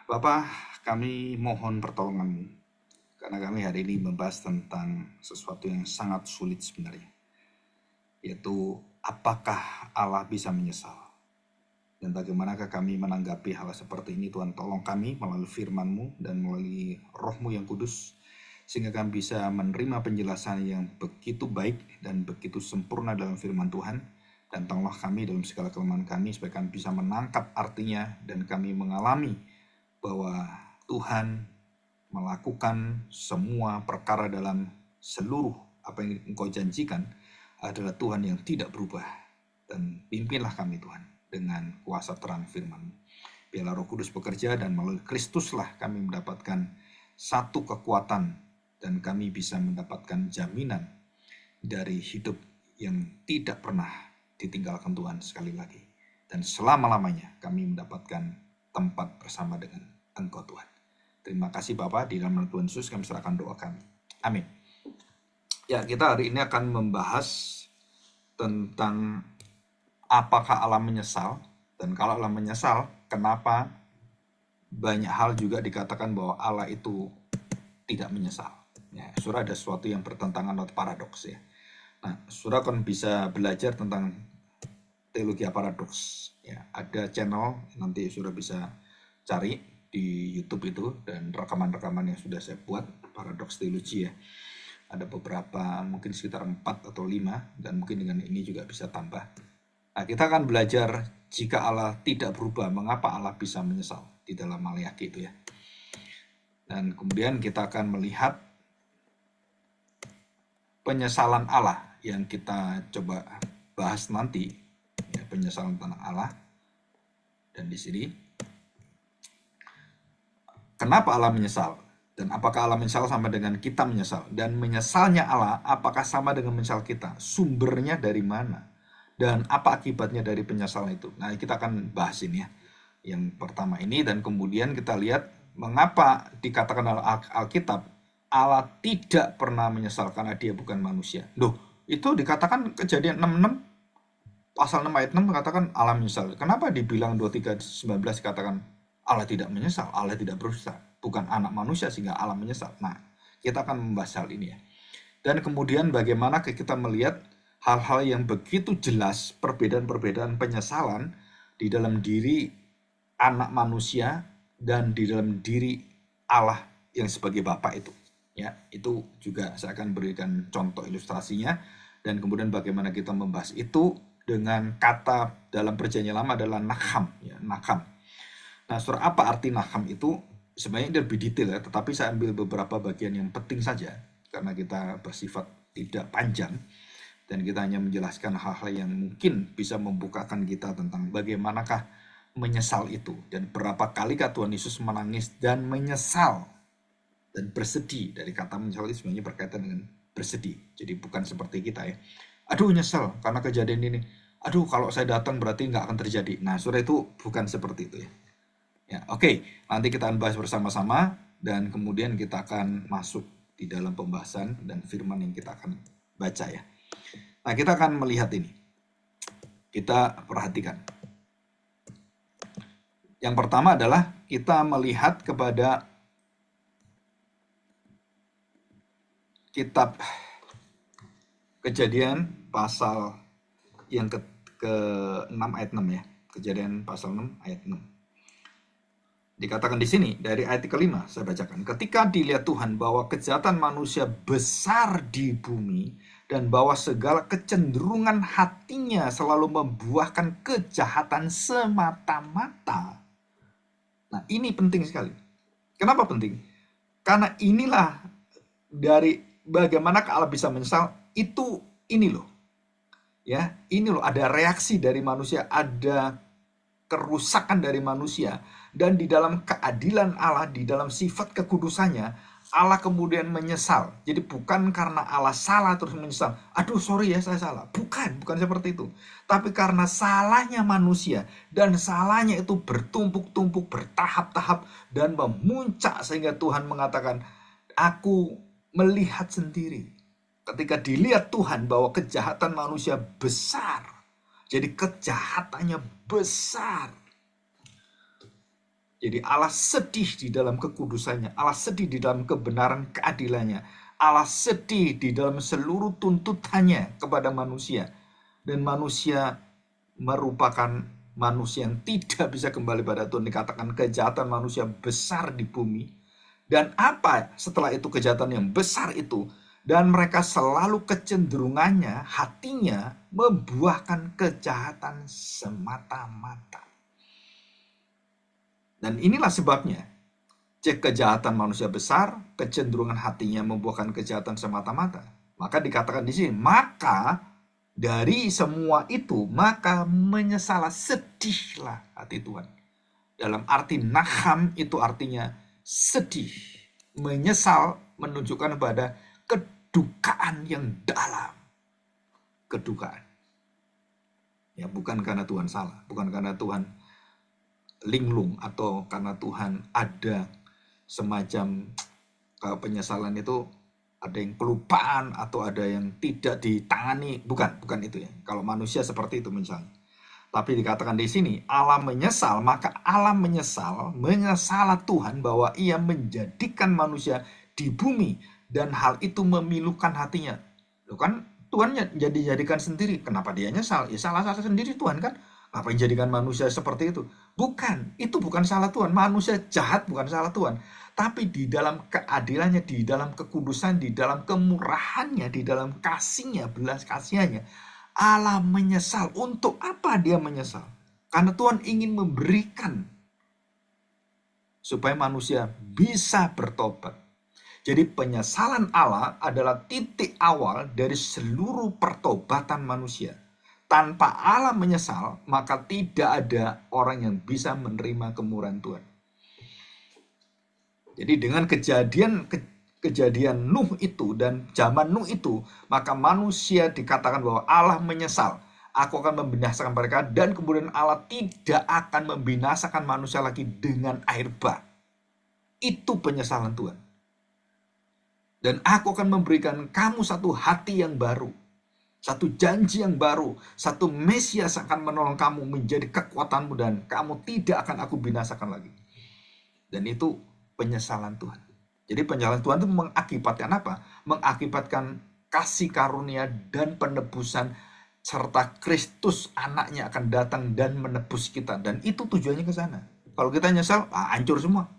Bapak, kami mohon pertolongan-Mu, karena kami hari ini membahas tentang sesuatu yang sangat sulit sebenarnya, yaitu apakah Allah bisa menyesal? Dan bagaimanakah kami menanggapi hal seperti ini? Tuhan, tolong kami melalui firman-Mu dan melalui Roh-Mu yang kudus, sehingga kami bisa menerima penjelasan yang begitu baik dan begitu sempurna dalam firman Tuhan. Dan tolonglah kami dalam segala kelemahan kami, supaya kami bisa menangkap artinya dan kami mengalami bahwa Tuhan melakukan semua perkara dalam seluruh apa yang Engkau janjikan adalah Tuhan yang tidak berubah. Dan pimpinlah kami Tuhan dengan kuasa terang firman-Mu. Biarlah Roh Kudus bekerja dan melalui Kristuslah kami mendapatkan satu kekuatan dan kami bisa mendapatkan jaminan dari hidup yang tidak pernah ditinggalkan Tuhan sekali lagi. Dan selama-lamanya kami mendapatkan tempat bersama dengan Engkau Tuhan. Terima kasih Bapak, di dalam nama Tuhan Yesus kami serahkan doa kami. Amin. Ya, kita hari ini akan membahas tentang apakah Allah menyesal, dan kalau Allah menyesal, kenapa banyak hal juga dikatakan bahwa Allah itu tidak menyesal. Ya, saudara, ada sesuatu yang bertentangan atau paradoks ya. Nah, saudara kan bisa belajar tentang teologi paradoks. Ya, ada channel nanti saudara bisa cari di YouTube itu, dan rekaman-rekaman yang sudah saya buat paradoks teologi ya. Ada beberapa, mungkin sekitar 4 atau 5, dan mungkin dengan ini juga bisa tambah. Nah, kita akan belajar jika Allah tidak berubah, mengapa Allah bisa menyesal di dalam Maleakhi itu ya. Dan kemudian kita akan melihat penyesalan Allah yang kita coba bahas nanti, ya, penyesalan tentang Allah. Dan di sini, kenapa Allah menyesal? Dan apakah Allah menyesal sama dengan kita menyesal? Dan menyesalnya Allah, apakah sama dengan menyesal kita? Sumbernya dari mana? Dan apa akibatnya dari penyesalan itu? Nah, kita akan bahas ini ya. Yang pertama ini, dan kemudian kita lihat mengapa dikatakan dalam Alkitab Allah tidak pernah menyesal karena dia bukan manusia. Loh, itu dikatakan Kejadian 66 pasal 6 ayat 6 mengatakan Allah menyesal. Kenapa dibilang 23:19 dikatakan Allah tidak menyesal, Allah tidak berusaha, bukan anak manusia sehingga Allah menyesal. Nah, kita akan membahas hal ini ya. Dan kemudian bagaimana kita melihat hal-hal yang begitu jelas, perbedaan-perbedaan penyesalan di dalam diri anak manusia dan di dalam diri Allah yang sebagai Bapa itu. Ya, itu juga saya akan berikan contoh ilustrasinya, dan kemudian bagaimana kita membahas itu dengan kata dalam Perjanjian Lama adalah nakham, ya, nakham. Nah, saudara, apa arti nakham itu? Sebenarnya ini lebih detail ya, tetapi saya ambil beberapa bagian yang penting saja karena kita bersifat tidak panjang, dan kita hanya menjelaskan hal-hal yang mungkin bisa membukakan kita tentang bagaimanakah menyesal itu, dan berapa kalikah Tuhan Yesus menangis dan menyesal dan bersedih. Dari kata menyesal itu sebenarnya berkaitan dengan bersedih. Jadi bukan seperti kita ya, aduh nyesel karena kejadian ini, aduh kalau saya datang berarti nggak akan terjadi. Nah, saudara, itu bukan seperti itu ya. Ya, oke. Nanti kita akan bahas bersama-sama, dan kemudian kita akan masuk di dalam pembahasan dan firman yang kita akan baca ya. Nah, kita akan melihat ini. Kita perhatikan. Yang pertama adalah kita melihat kepada kitab Kejadian pasal yang ke-6 ayat 6 ya. Kejadian pasal 6 ayat 6. Dikatakan di sini dari ayat ke-5 saya bacakan. Ketika dilihat Tuhan bahwa kejahatan manusia besar di bumi dan bahwa segala kecenderungan hatinya selalu membuahkan kejahatan semata-mata. Nah, ini penting sekali. Kenapa penting? Karena inilah dari bagaimana Allah bisa menyesal, itu ini loh. Ya, ini loh, ada reaksi dari manusia, ada kerusakan dari manusia, dan di dalam keadilan Allah, di dalam sifat kekudusannya, Allah kemudian menyesal. Jadi bukan karena Allah salah terus menyesal, aduh sorry ya saya salah, bukan seperti itu. Tapi karena salahnya manusia, dan salahnya itu bertumpuk-tumpuk, bertahap-tahap, dan memuncak sehingga Tuhan mengatakan, aku melihat sendiri. Ketika dilihat Tuhan bahwa kejahatan manusia besar, jadi kejahatannya besar. Jadi Allah sedih di dalam kekudusannya, Allah sedih di dalam kebenaran keadilannya, Allah sedih di dalam seluruh tuntutannya kepada manusia. Dan manusia merupakan manusia yang tidak bisa kembali pada Tuhan. Dikatakan kejahatan manusia besar di bumi. Dan apa setelah itu kejahatan yang besar itu? Dan mereka selalu kecenderungannya, hatinya membuahkan kejahatan semata-mata. Dan inilah sebabnya, jika kejahatan manusia besar, kecenderungan hatinya membuahkan kejahatan semata-mata. Maka dikatakan di sini, maka dari semua itu, maka menyesalah, sedihlah hati Tuhan. Dalam arti naham itu artinya sedih. Menyesal menunjukkan pada kedukaan yang dalam. Kedukaan. Ya, bukan karena Tuhan salah, bukan karena Tuhan linglung atau karena Tuhan ada semacam penyesalan itu ada yang kelupaan atau ada yang tidak ditangani, bukan itu ya. Kalau manusia seperti itu misalnya. Tapi dikatakan di sini Allah menyesal, maka Allah menyesalah Tuhan bahwa ia menjadikan manusia di bumi dan hal itu memilukan hatinya. Loh kan Tuhan jadikan sendiri, kenapa dia nyesal? Ya salah sendiri Tuhan kan. Ngapain jadikan manusia seperti itu? Bukan, itu bukan salah Tuhan. Manusia jahat bukan salah Tuhan. Tapi di dalam keadilannya, di dalam kekudusan, di dalam kemurahannya, di dalam kasihnya, belas kasihannya, Allah menyesal. Untuk apa dia menyesal? Karena Tuhan ingin memberikan supaya manusia bisa bertobat. Jadi penyesalan Allah adalah titik awal dari seluruh pertobatan manusia. Tanpa Allah menyesal, maka tidak ada orang yang bisa menerima kemurahan Tuhan. Jadi dengan kejadian Nuh itu dan zaman Nuh itu, maka manusia dikatakan bahwa Allah menyesal. Aku akan membinasakan mereka, dan kemudian Allah tidak akan membinasakan manusia lagi dengan air bah. Itu penyesalan Tuhan. Dan aku akan memberikan kamu satu hati yang baru. Satu janji yang baru, satu Mesias akan menolong kamu menjadi kekuatanmu dan kamu tidak akan aku binasakan lagi. Dan itu penyesalan Tuhan. Jadi penyesalan Tuhan itu mengakibatkan apa? Mengakibatkan kasih karunia dan penebusan serta Kristus anaknya akan datang dan menebus kita. Dan itu tujuannya ke sana. Kalau kita nyesal, hancur semua.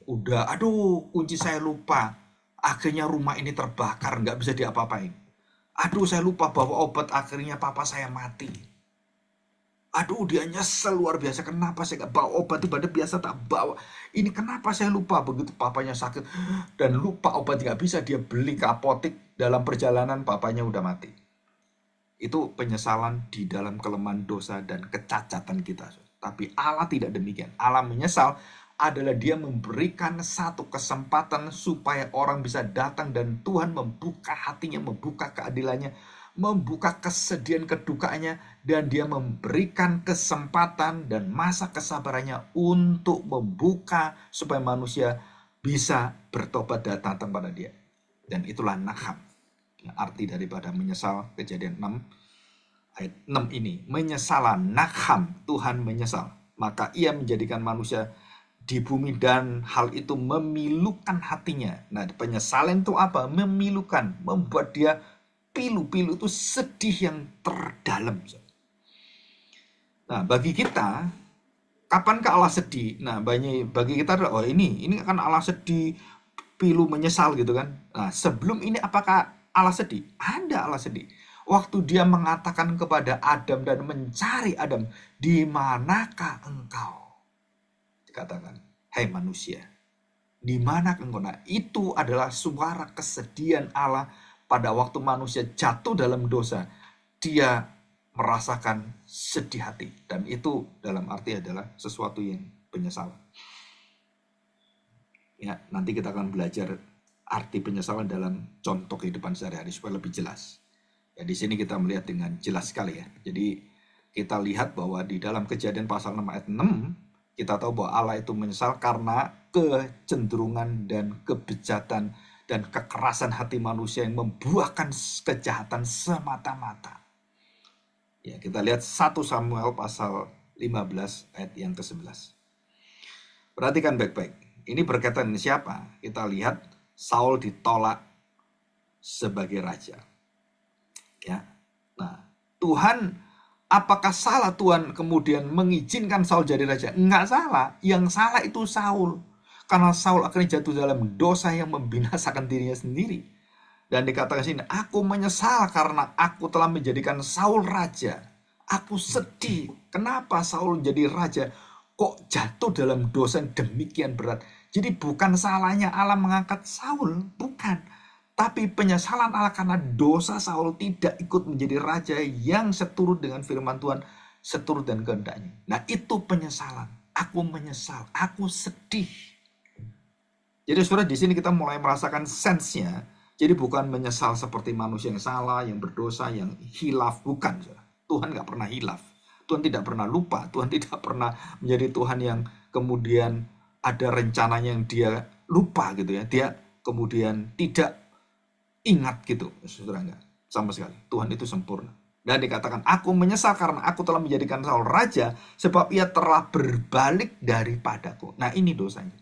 Udah, aduh kunci saya lupa. Akhirnya rumah ini terbakar, nggak bisa diapa-apain. Aduh saya lupa bawa obat, akhirnya papa saya mati. Aduh dia nyesel luar biasa, kenapa saya gak bawa obat, ibadah biasa tak bawa. Ini kenapa saya lupa, begitu papanya sakit dan lupa obat gak bisa, dia beli ke apotek, dalam perjalanan papanya udah mati. Itu penyesalan di dalam kelemahan dosa dan kecacatan kita. Tapi Allah tidak demikian. Allah menyesal adalah dia memberikan satu kesempatan supaya orang bisa datang dan Tuhan membuka hatinya, membuka keadilannya, membuka kesedihan kedukaannya, dan dia memberikan kesempatan dan masa kesabarannya untuk membuka supaya manusia bisa bertobat dan datang pada dia. Dan itulah naham. Arti daripada menyesal, Kejadian 6 ayat 6 ini. Menyesalah, naham, Tuhan menyesal. Maka ia menjadikan manusia di bumi dan hal itu memilukan hatinya. Nah, penyesalan itu apa? Memilukan, membuat dia pilu-pilu, itu sedih yang terdalam. Nah, bagi kita, kapankah Allah sedih? Nah, bagi kita adalah, oh ini kan Allah sedih, pilu menyesal gitu kan. Nah, sebelum ini apakah Allah sedih? Ada Allah sedih. Waktu dia mengatakan kepada Adam dan mencari Adam, di manakah engkau? Dikatakan, hai manusia, di mana engkau? Nah, itu adalah suara kesedihan Allah pada waktu manusia jatuh dalam dosa. Dia merasakan sedih hati, dan itu dalam arti adalah sesuatu yang penyesalan. Ya, nanti kita akan belajar arti penyesalan dalam contoh kehidupan sehari-hari supaya lebih jelas. Ya, di sini kita melihat dengan jelas sekali ya. Jadi kita lihat bahwa di dalam Kejadian pasal 6 ayat 6, kita tahu bahwa Allah itu menyesal karena kecenderungan dan kebejatan dan kekerasan hati manusia yang membuahkan kejahatan semata-mata. Ya, kita lihat 1 Samuel pasal 15 ayat yang ke-11. Perhatikan baik-baik. Ini berkaitan dengan siapa? Kita lihat Saul ditolak sebagai raja. Ya. Nah, Tuhan, apakah salah Tuhan kemudian mengizinkan Saul jadi raja? Enggak salah. Yang salah itu Saul. Karena Saul akhirnya jatuh dalam dosa yang membinasakan dirinya sendiri. Dan dikatakan sini, aku menyesal karena aku telah menjadikan Saul raja. Aku sedih. Kenapa Saul jadi raja? Kok jatuh dalam dosa yang demikian berat? Jadi bukan salahnya Allah mengangkat Saul, bukan. Tapi penyesalan Allah karena dosa Saul tidak ikut menjadi raja yang seturut dengan firman Tuhan, seturut dengan kehendaknya. Nah, itu penyesalan. Aku menyesal, aku sedih. Jadi saudara, di sini kita mulai merasakan sense-nya. Jadi bukan menyesal seperti manusia yang salah, yang berdosa, yang hilaf. Bukan. Saudara. Tuhan nggak pernah hilaf. Tuhan tidak pernah lupa. Tuhan tidak pernah menjadi Tuhan yang kemudian ada rencananya yang dia lupa gitu ya. Dia kemudian tidak ingat gitu. Saudara, enggak. Sama sekali. Tuhan itu sempurna. Dan dikatakan, aku menyesal karena aku telah menjadikan Saul raja, sebab ia telah berbalik daripadaku. Nah, ini dosanya.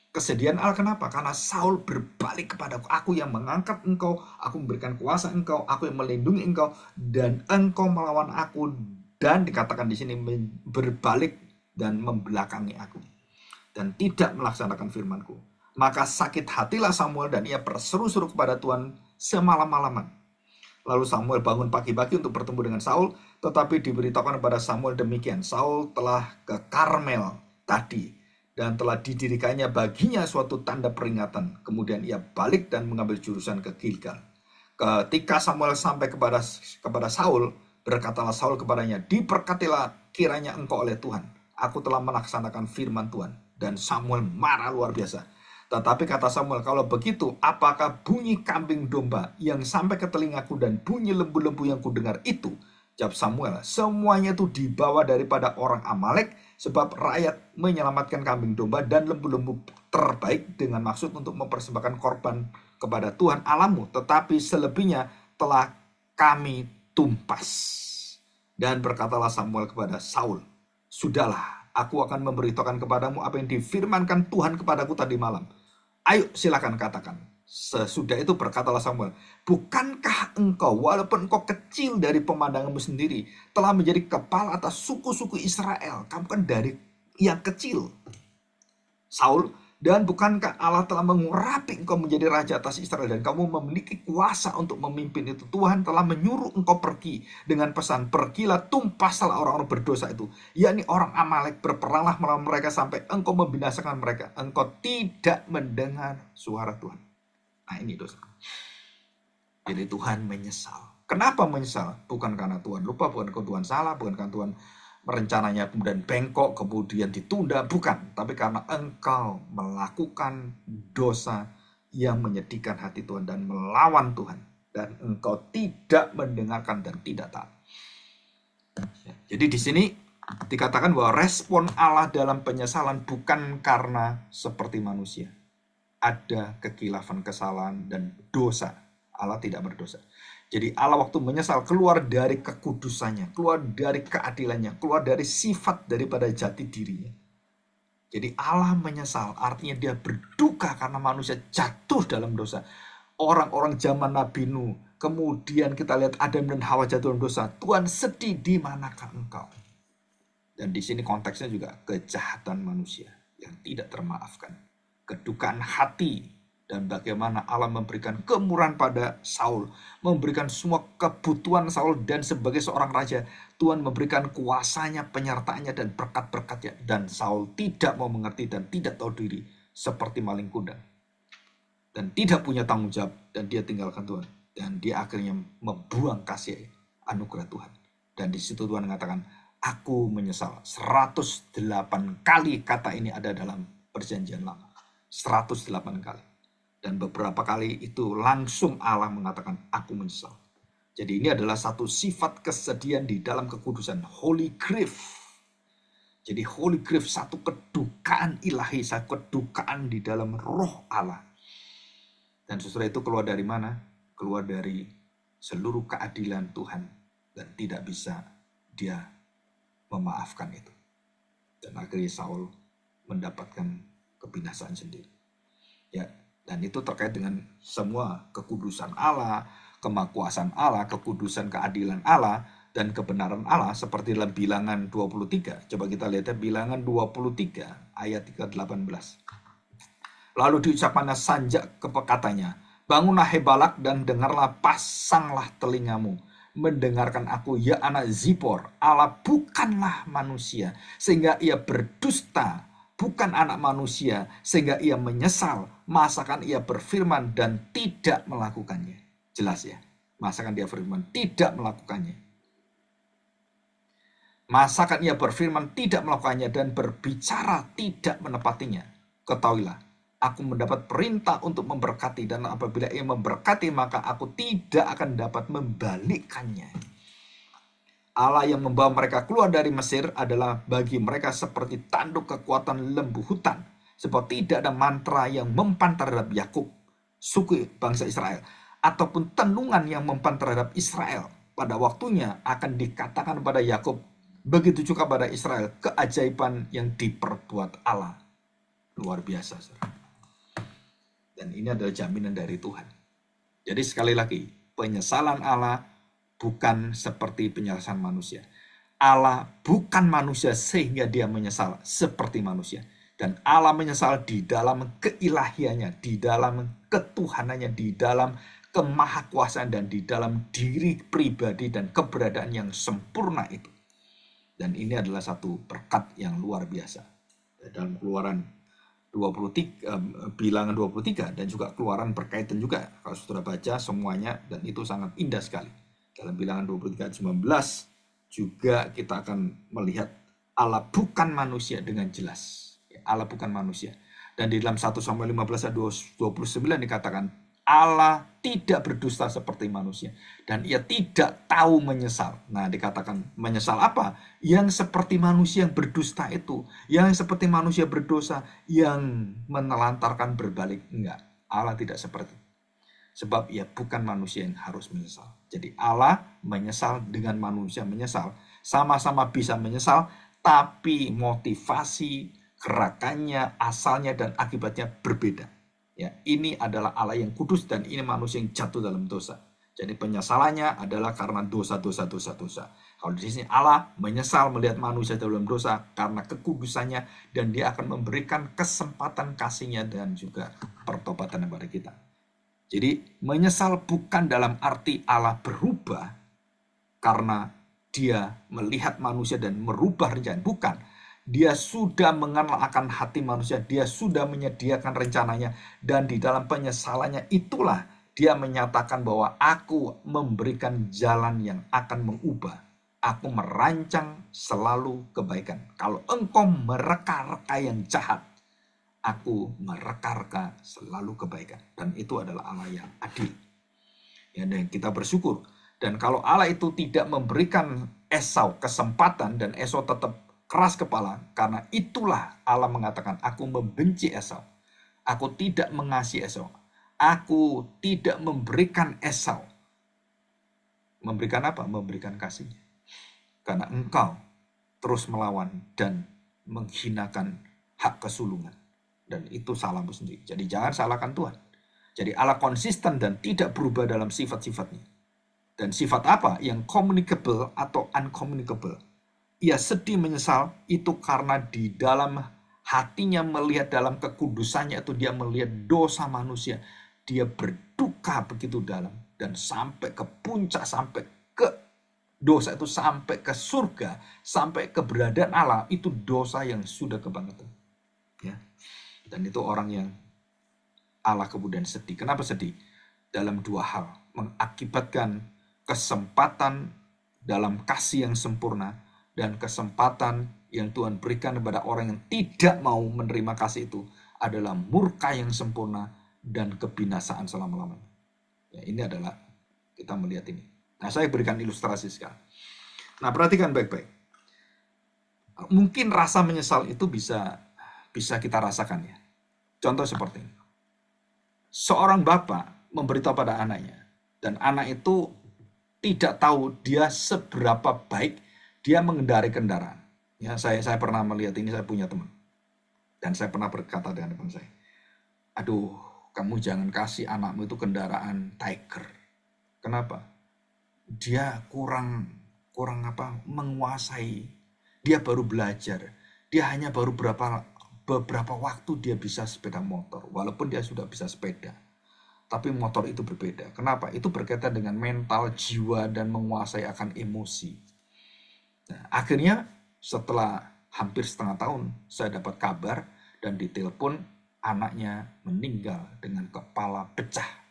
Kesedihan Allah kenapa? Karena Saul berbalik kepadaku. Aku yang mengangkat engkau, aku memberikan kuasa engkau, aku yang melindungi engkau, dan engkau melawan aku. Dan dikatakan di sini berbalik dan membelakangi aku, dan tidak melaksanakan firmanku. Maka sakit hatilah Samuel dan ia berseru-seru kepada Tuhan semalam-malaman. Lalu Samuel bangun pagi-pagi untuk bertemu dengan Saul, tetapi diberitakan kepada Samuel demikian, Saul telah ke Karmel tadi, dan telah didirikannya baginya suatu tanda peringatan. Kemudian ia balik dan mengambil jurusan ke Gilgal. Ketika Samuel sampai kepada Saul, berkatalah Saul kepadanya, diberkatilah kiranya engkau oleh Tuhan. Aku telah melaksanakan firman Tuhan. Dan Samuel marah luar biasa. Tetapi kata Samuel, kalau begitu, apakah bunyi kambing domba yang sampai ke telingaku dan bunyi lembu-lembu yang kudengar itu? Jawab Samuel, semuanya itu dibawa daripada orang Amalek, sebab rakyat menyelamatkan kambing domba dan lembu-lembu terbaik dengan maksud untuk mempersembahkan korban kepada Tuhan Allahmu. Tetapi selebihnya telah kami tumpas. Dan berkatalah Samuel kepada Saul, sudahlah, aku akan memberitahukan kepadamu apa yang difirmankan Tuhan kepadaku tadi malam. Ayo silakan katakan. Sesudah itu berkatalah Samuel, bukankah engkau, walaupun engkau kecil dari pemandanganmu sendiri, telah menjadi kepala atas suku-suku Israel? Kamu kan dari yang kecil, Saul. Dan bukankah Allah telah mengurapi engkau menjadi raja atas Israel, dan kamu memiliki kuasa untuk memimpin itu? Tuhan telah menyuruh engkau pergi dengan pesan, pergilah, tumpaslah orang-orang berdosa itu, yakni orang Amalek, berperanglah melawan mereka sampai engkau membinasakan mereka. Engkau tidak mendengar suara Tuhan. Nah, ini dosa. Jadi Tuhan menyesal. Kenapa menyesal? Bukan karena Tuhan lupa, bukan karena Tuhan salah, bukan karena Tuhan rencananya kemudian bengkok, kemudian ditunda, bukan. Tapi karena engkau melakukan dosa yang menyedihkan hati Tuhan dan melawan Tuhan. Dan engkau tidak mendengarkan dan tidak taat. Jadi di sini dikatakan bahwa respon Allah dalam penyesalan bukan karena seperti manusia. Ada kekilafan, kesalahan, dan dosa. Allah tidak berdosa. Jadi Allah waktu menyesal keluar dari kekudusannya, keluar dari keadilannya, keluar dari sifat daripada jati dirinya. Jadi Allah menyesal, artinya dia berduka karena manusia jatuh dalam dosa. Orang-orang zaman Nabi Nuh, kemudian kita lihat Adam dan Hawa jatuh dalam dosa. Tuhan sedih, di manakah engkau? Dan di sini konteksnya juga kejahatan manusia yang tidak termaafkan. Kedukaan hati. Dan bagaimana Allah memberikan kemurahan pada Saul, memberikan semua kebutuhan Saul, dan sebagai seorang raja, Tuhan memberikan kuasanya, penyertaannya, dan berkat-berkatnya. Dan Saul tidak mau mengerti dan tidak tahu diri, seperti maling kuda. Dan tidak punya tanggung jawab, dan dia tinggalkan Tuhan. Dan dia akhirnya membuang kasih anugerah Tuhan. Dan di situ Tuhan mengatakan, aku menyesal. 108 kali kata ini ada dalam perjanjian lama. 108 kali. Dan beberapa kali itu langsung Allah mengatakan, aku menyesal. Jadi ini adalah satu sifat kesedihan di dalam kekudusan. Holy grief. Jadi holy grief, satu kedukaan ilahi, satu kedukaan di dalam roh Allah. Dan sesudah itu keluar dari mana? Keluar dari seluruh keadilan Tuhan. Dan tidak bisa dia memaafkan itu. Dan akhirnya Saul mendapatkan kebinasaan sendiri. Ya, dan itu terkait dengan semua kekudusan Allah, kemakuasaan Allah, kekudusan keadilan Allah, dan kebenaran Allah seperti dalam Bilangan 23. Coba kita lihat ya, Bilangan 23 ayat 18. Lalu diucapkannya sanjak katanya, bangunlah hai Balak dan dengarlah, pasanglah telingamu, mendengarkan aku ya anak Zippor, Allah bukanlah manusia sehingga ia berdusta, bukan anak manusia sehingga ia menyesal, masakan ia berfirman dan tidak melakukannya. Jelas ya, masakan dia berfirman tidak melakukannya. Masakan ia berfirman tidak melakukannya dan berbicara tidak menepatinya. Ketahuilah, aku mendapat perintah untuk memberkati, dan apabila ia memberkati maka aku tidak akan dapat membalikkannya. Allah yang membawa mereka keluar dari Mesir adalah bagi mereka seperti tanduk kekuatan lembu hutan, sebab tidak ada mantra yang mempan terhadap Yakub, suku bangsa Israel, ataupun tenungan yang mempan terhadap Israel. Pada waktunya akan dikatakan pada Yakub, begitu juga pada Israel, keajaiban yang diperbuat Allah. Luar biasa, saudara. Dan ini adalah jaminan dari Tuhan. Jadi sekali lagi, penyesalan Allah bukan seperti penjelasan manusia. Allah bukan manusia sehingga dia menyesal seperti manusia. Dan Allah menyesal di dalam keilahiannya, di dalam ketuhanannya, di dalam kemahakuasaan, dan di dalam diri pribadi dan keberadaan yang sempurna itu. Dan ini adalah satu berkat yang luar biasa. Dalam Keluaran 23, Bilangan 23, dan juga Keluaran berkaitan juga. Kalau saudara baca semuanya, dan itu sangat indah sekali. Dalam Bilangan 23 ayat 19 juga kita akan melihat Allah bukan manusia dengan jelas. Allah bukan manusia. Dan di dalam 1 Samuel 15 ayat 29 dikatakan Allah tidak berdusta seperti manusia dan ia tidak tahu menyesal. Nah, dikatakan menyesal apa? Yang seperti manusia yang berdusta itu, yang seperti manusia berdosa yang menelantarkan berbalik. Enggak, Allah tidak seperti itu. Sebab ia bukan manusia yang harus menyesal. Jadi Allah menyesal dengan manusia menyesal. Sama-sama bisa menyesal, tapi motivasi, gerakannya, asalnya, dan akibatnya berbeda. Ya, ini adalah Allah yang kudus dan ini manusia yang jatuh dalam dosa. Jadi penyesalannya adalah karena dosa. Kalau di sini Allah menyesal melihat manusia dalam dosa karena kekudusannya, dan dia akan memberikan kesempatan kasihnya dan juga pertobatan kepada kita. Jadi menyesal bukan dalam arti Allah berubah karena dia melihat manusia dan merubah rencana. Bukan. Dia sudah mengenal akan hati manusia. Dia sudah menyediakan rencananya. Dan di dalam penyesalannya itulah dia menyatakan bahwa aku memberikan jalan yang akan mengubah. Aku merancang selalu kebaikan. Kalau engkau mereka-reka yang jahat, aku mereka-reka selalu kebaikan. Dan itu adalah Allah yang adil. Ya, dan kita bersyukur. Dan kalau Allah itu tidak memberikan Esau kesempatan dan Esau tetap keras kepala, karena itulah Allah mengatakan, aku membenci Esau. Aku tidak mengasihi Esau. Aku tidak memberikan Esau. Memberikan apa? Memberikan kasihnya. Karena engkau terus melawan dan menghinakan hak kesulungan. Dan itu salahmu sendiri. Jadi jangan salahkan Tuhan. Jadi Allah konsisten dan tidak berubah dalam sifat-sifatnya. Dan sifat apa? Yang communicable atau uncommunicable. Ia sedih menyesal itu karena di dalam hatinya melihat dalam kekudusannya itu dia melihat dosa manusia. Dia berduka begitu dalam dan sampai ke puncak, sampai ke dosa itu, sampai ke surga, sampai keberadaan Allah. Itu dosa yang sudah kebangetan. Ya. Dan itu orang yang Allah kemudian sedih. Kenapa sedih? Dalam dua hal. Mengakibatkan kesempatan dalam kasih yang sempurna dan kesempatan yang Tuhan berikan kepada orang yang tidak mau menerima kasih itu adalah murka yang sempurna dan kebinasaan selama-lamanya. Ya, ini adalah kita melihat ini. Nah, saya berikan ilustrasi sekarang. Nah, perhatikan baik-baik. Mungkin rasa menyesal itu bisa kita rasakan ya. Contoh seperti ini. Seorang bapak memberitahu pada anaknya, dan anak itu tidak tahu dia seberapa baik dia mengendarai kendaraan. Ya, saya pernah melihat ini, saya punya teman. Dan saya pernah berkata dengan teman saya, aduh, kamu jangan kasih anakmu itu kendaraan Tiger. Kenapa? Dia kurang menguasai. Dia baru belajar. Dia hanya baru beberapa waktu dia bisa sepeda motor. Walaupun dia sudah bisa sepeda. Tapi motor itu berbeda. Kenapa? Itu berkaitan dengan mental, jiwa, dan menguasai akan emosi. Nah, akhirnya setelah hampir setengah tahun, saya dapat kabar dan ditelepon anaknya meninggal dengan kepala pecah.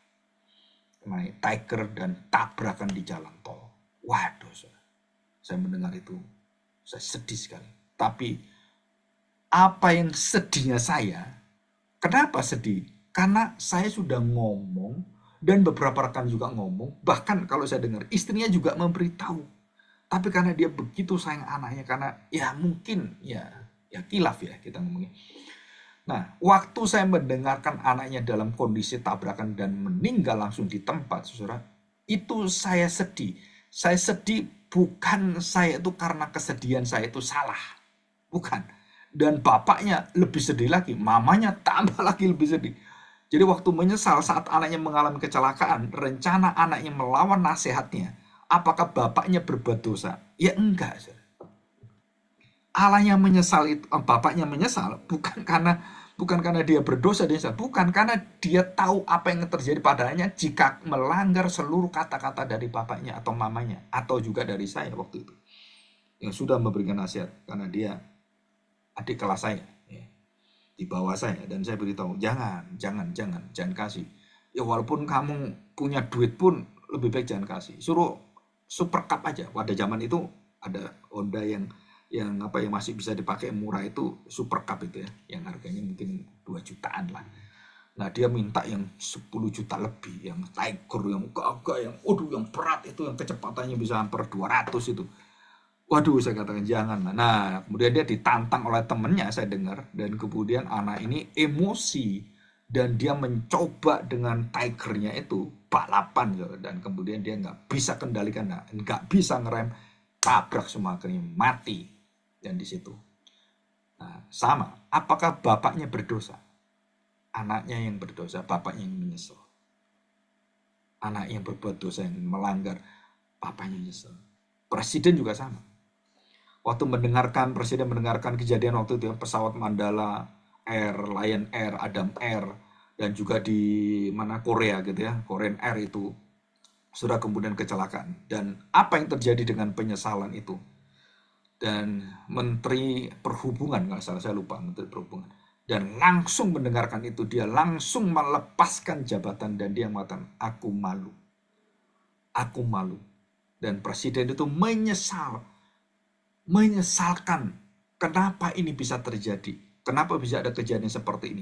Naik Tiger dan tabrakan di jalan tol. Waduh, saya mendengar itu, saya sedih sekali. Tapi apa yang sedihnya saya, kenapa sedih? Karena saya sudah ngomong dan beberapa rekan juga ngomong, bahkan kalau saya dengar istrinya juga memberitahu. Tapi karena dia begitu sayang anaknya, karena ya mungkin ya kilaf ya kita ngomongnya. Nah, waktu saya mendengarkan anaknya dalam kondisi tabrakan dan meninggal langsung di tempat, saudara, itu saya sedih. Saya sedih bukan saya itu karena kesedihan saya itu salah. Bukan. Dan bapaknya lebih sedih lagi, mamanya tambah lagi lebih sedih. Jadi waktu menyesal saat anaknya mengalami kecelakaan, rencana anaknya melawan nasihatnya, apakah bapaknya berbuat dosa? Ya enggak, saudara. Allahnya menyesal itu, bapaknya menyesal bukan karena dia berdosa, bukan karena dia tahu apa yang terjadi padanya jika melanggar seluruh kata-kata dari bapaknya atau mamanya atau juga dari saya waktu itu yang sudah memberikan nasihat, karena dia adik kelas saya ya, di bawah saya, dan saya beritahu jangan kasih ya, walaupun kamu punya duit pun lebih baik jangan kasih, suruh Super Cup aja. Pada zaman itu ada Honda yang masih bisa dipakai murah itu Super Cup itu ya, yang harganya mungkin 2 jutaan lah. Nah, dia minta yang 10 juta lebih, yang Tiger, yang gagah, yang berat itu, yang kecepatannya bisa hampir 200 itu. Waduh, saya katakan jangan. Nah, kemudian dia ditantang oleh temennya, saya dengar, dan kemudian anak ini emosi dan dia mencoba dengan Tigernya itu balapan, dan kemudian dia nggak bisa kendalikan, nggak bisa ngerem, tabrak semua, akhirnya mati. Dan di situ, nah, sama. Apakah bapaknya berdosa? Anaknya yang berdosa, bapaknya yang menyesal. Anak yang berbuat dosa, yang melanggar, bapaknya menyesal. Presiden juga sama. Waktu Presiden mendengarkan kejadian waktu itu, pesawat Mandala Air, Lion Air, Adam Air, dan juga di Korea gitu ya, Korean Air itu sudah kemudian kecelakaan. Dan apa yang terjadi dengan penyesalan itu? Dan Menteri Perhubungan, nggak salah, saya lupa, Menteri Perhubungan, dan langsung mendengarkan itu, dia langsung melepaskan jabatan dan dia mengatakan, aku malu. Dan Presiden itu menyesalkan kenapa ini bisa terjadi, kenapa bisa ada kejadian seperti ini.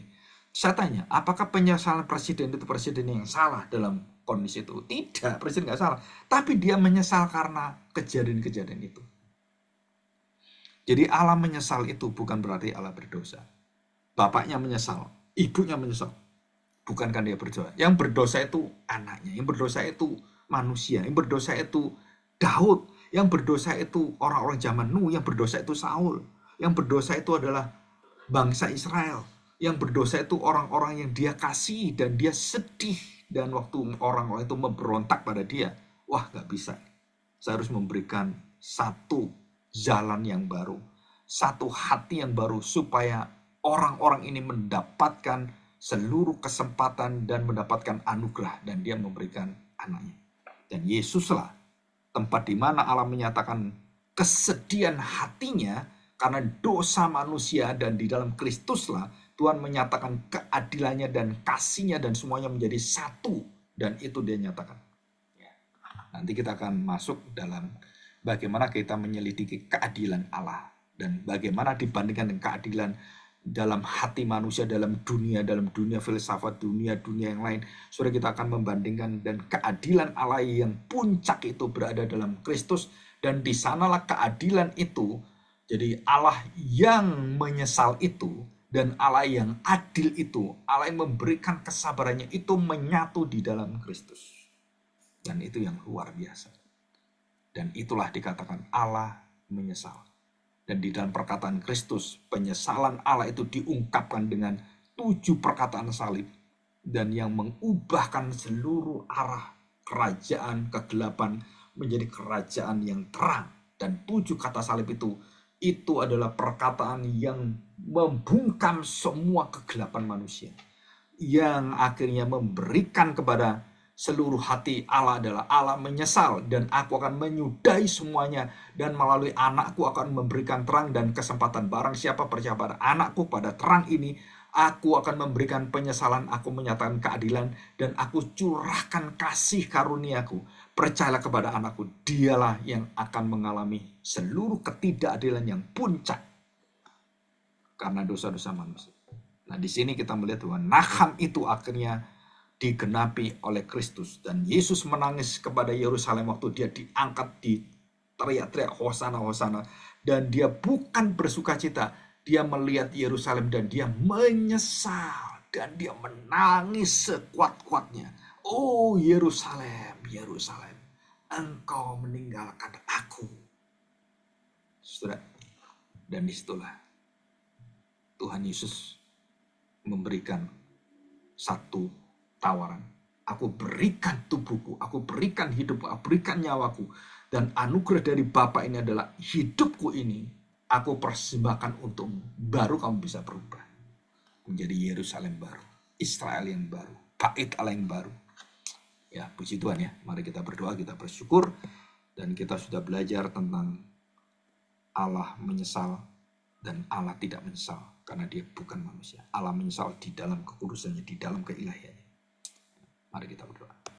Saya tanya, apakah penyesalan Presiden itu presiden yang salah dalam kondisi itu? Tidak, Presiden nggak salah, tapi dia menyesal karena kejadian-kejadian itu. Jadi Allah menyesal itu bukan berarti Allah berdosa. Bapaknya menyesal, ibunya menyesal, bukan kan dia berdosa. Yang berdosa itu anaknya, yang berdosa itu manusia, yang berdosa itu Daud, yang berdosa itu orang-orang zaman Nuh, yang berdosa itu Saul, yang berdosa itu adalah bangsa Israel, yang berdosa itu orang-orang yang dia kasih dan dia sedih, dan waktu orang-orang itu memberontak pada dia, wah gak bisa, saya harus memberikan satu jalan yang baru, satu hati yang baru, supaya orang-orang ini mendapatkan seluruh kesempatan dan mendapatkan anugerah, dan dia memberikan anaknya. Dan Yesuslah tempat di mana Allah menyatakan kesedihan hatinya karena dosa manusia, dan di dalam Kristuslah Tuhan menyatakan keadilannya dan kasihnya, dan semuanya menjadi satu, dan itu dia nyatakan. Nanti kita akan masuk dalam bagaimana kita menyelidiki keadilan Allah, dan bagaimana dibandingkan dengan keadilan dalam hati manusia, dalam dunia filsafat, dunia yang lain. Saudara, kita akan membandingkan, dan keadilan Allah yang puncak itu berada dalam Kristus, dan di sanalah keadilan itu. Jadi Allah yang menyesal itu, dan Allah yang adil itu, Allah yang memberikan kesabarannya itu menyatu di dalam Kristus. Dan itu yang luar biasa. Dan itulah dikatakan Allah menyesal. Dan di dalam perkataan Kristus, penyesalan Allah itu diungkapkan dengan 7 perkataan salib. Dan yang mengubahkan seluruh arah kerajaan kegelapan menjadi kerajaan yang terang. Dan 7 kata salib itu adalah perkataan yang membungkam semua kegelapan manusia. Yang akhirnya memberikan kepada seluruh hati Allah adalah Allah menyesal dan aku akan menyudahi semuanya, dan melalui anakku akan memberikan terang dan kesempatan. Barang siapa percaya pada anakku, pada terang ini, aku akan memberikan penyesalan, aku menyatakan keadilan, dan aku curahkan kasih karuniaku. Percayalah kepada anakku, dialah yang akan mengalami seluruh ketidakadilan yang puncak karena dosa-dosa manusia. Nah, di sini kita melihat bahwa Naham itu akhirnya digenapi oleh Kristus. Dan Yesus menangis kepada Yerusalem waktu dia diangkat, di teriak-teriak Hosana, Hosana. Dan dia bukan bersuka cita. Dia melihat Yerusalem dan dia menyesal. Dan dia menangis sekuat-kuatnya. Oh Yerusalem, Yerusalem, engkau meninggalkan aku. Saudara, dan disitulah Tuhan Yesus memberikan satu tawaran. Aku berikan tubuhku, aku berikan hidupku, aku berikan nyawaku. Dan anugerah dari Bapa ini adalah hidupku ini aku persembahkan untukmu. Baru kamu bisa berubah menjadi Yerusalem baru, Israel yang baru, bait Allah yang baru. Ya, puji Tuhan ya. Mari kita berdoa, kita bersyukur. Dan kita sudah belajar tentang Allah menyesal dan Allah tidak menyesal. Karena dia bukan manusia. Allah menyesal di dalam kekudusannya, di dalam keilahiannya. Mari kita berdoa.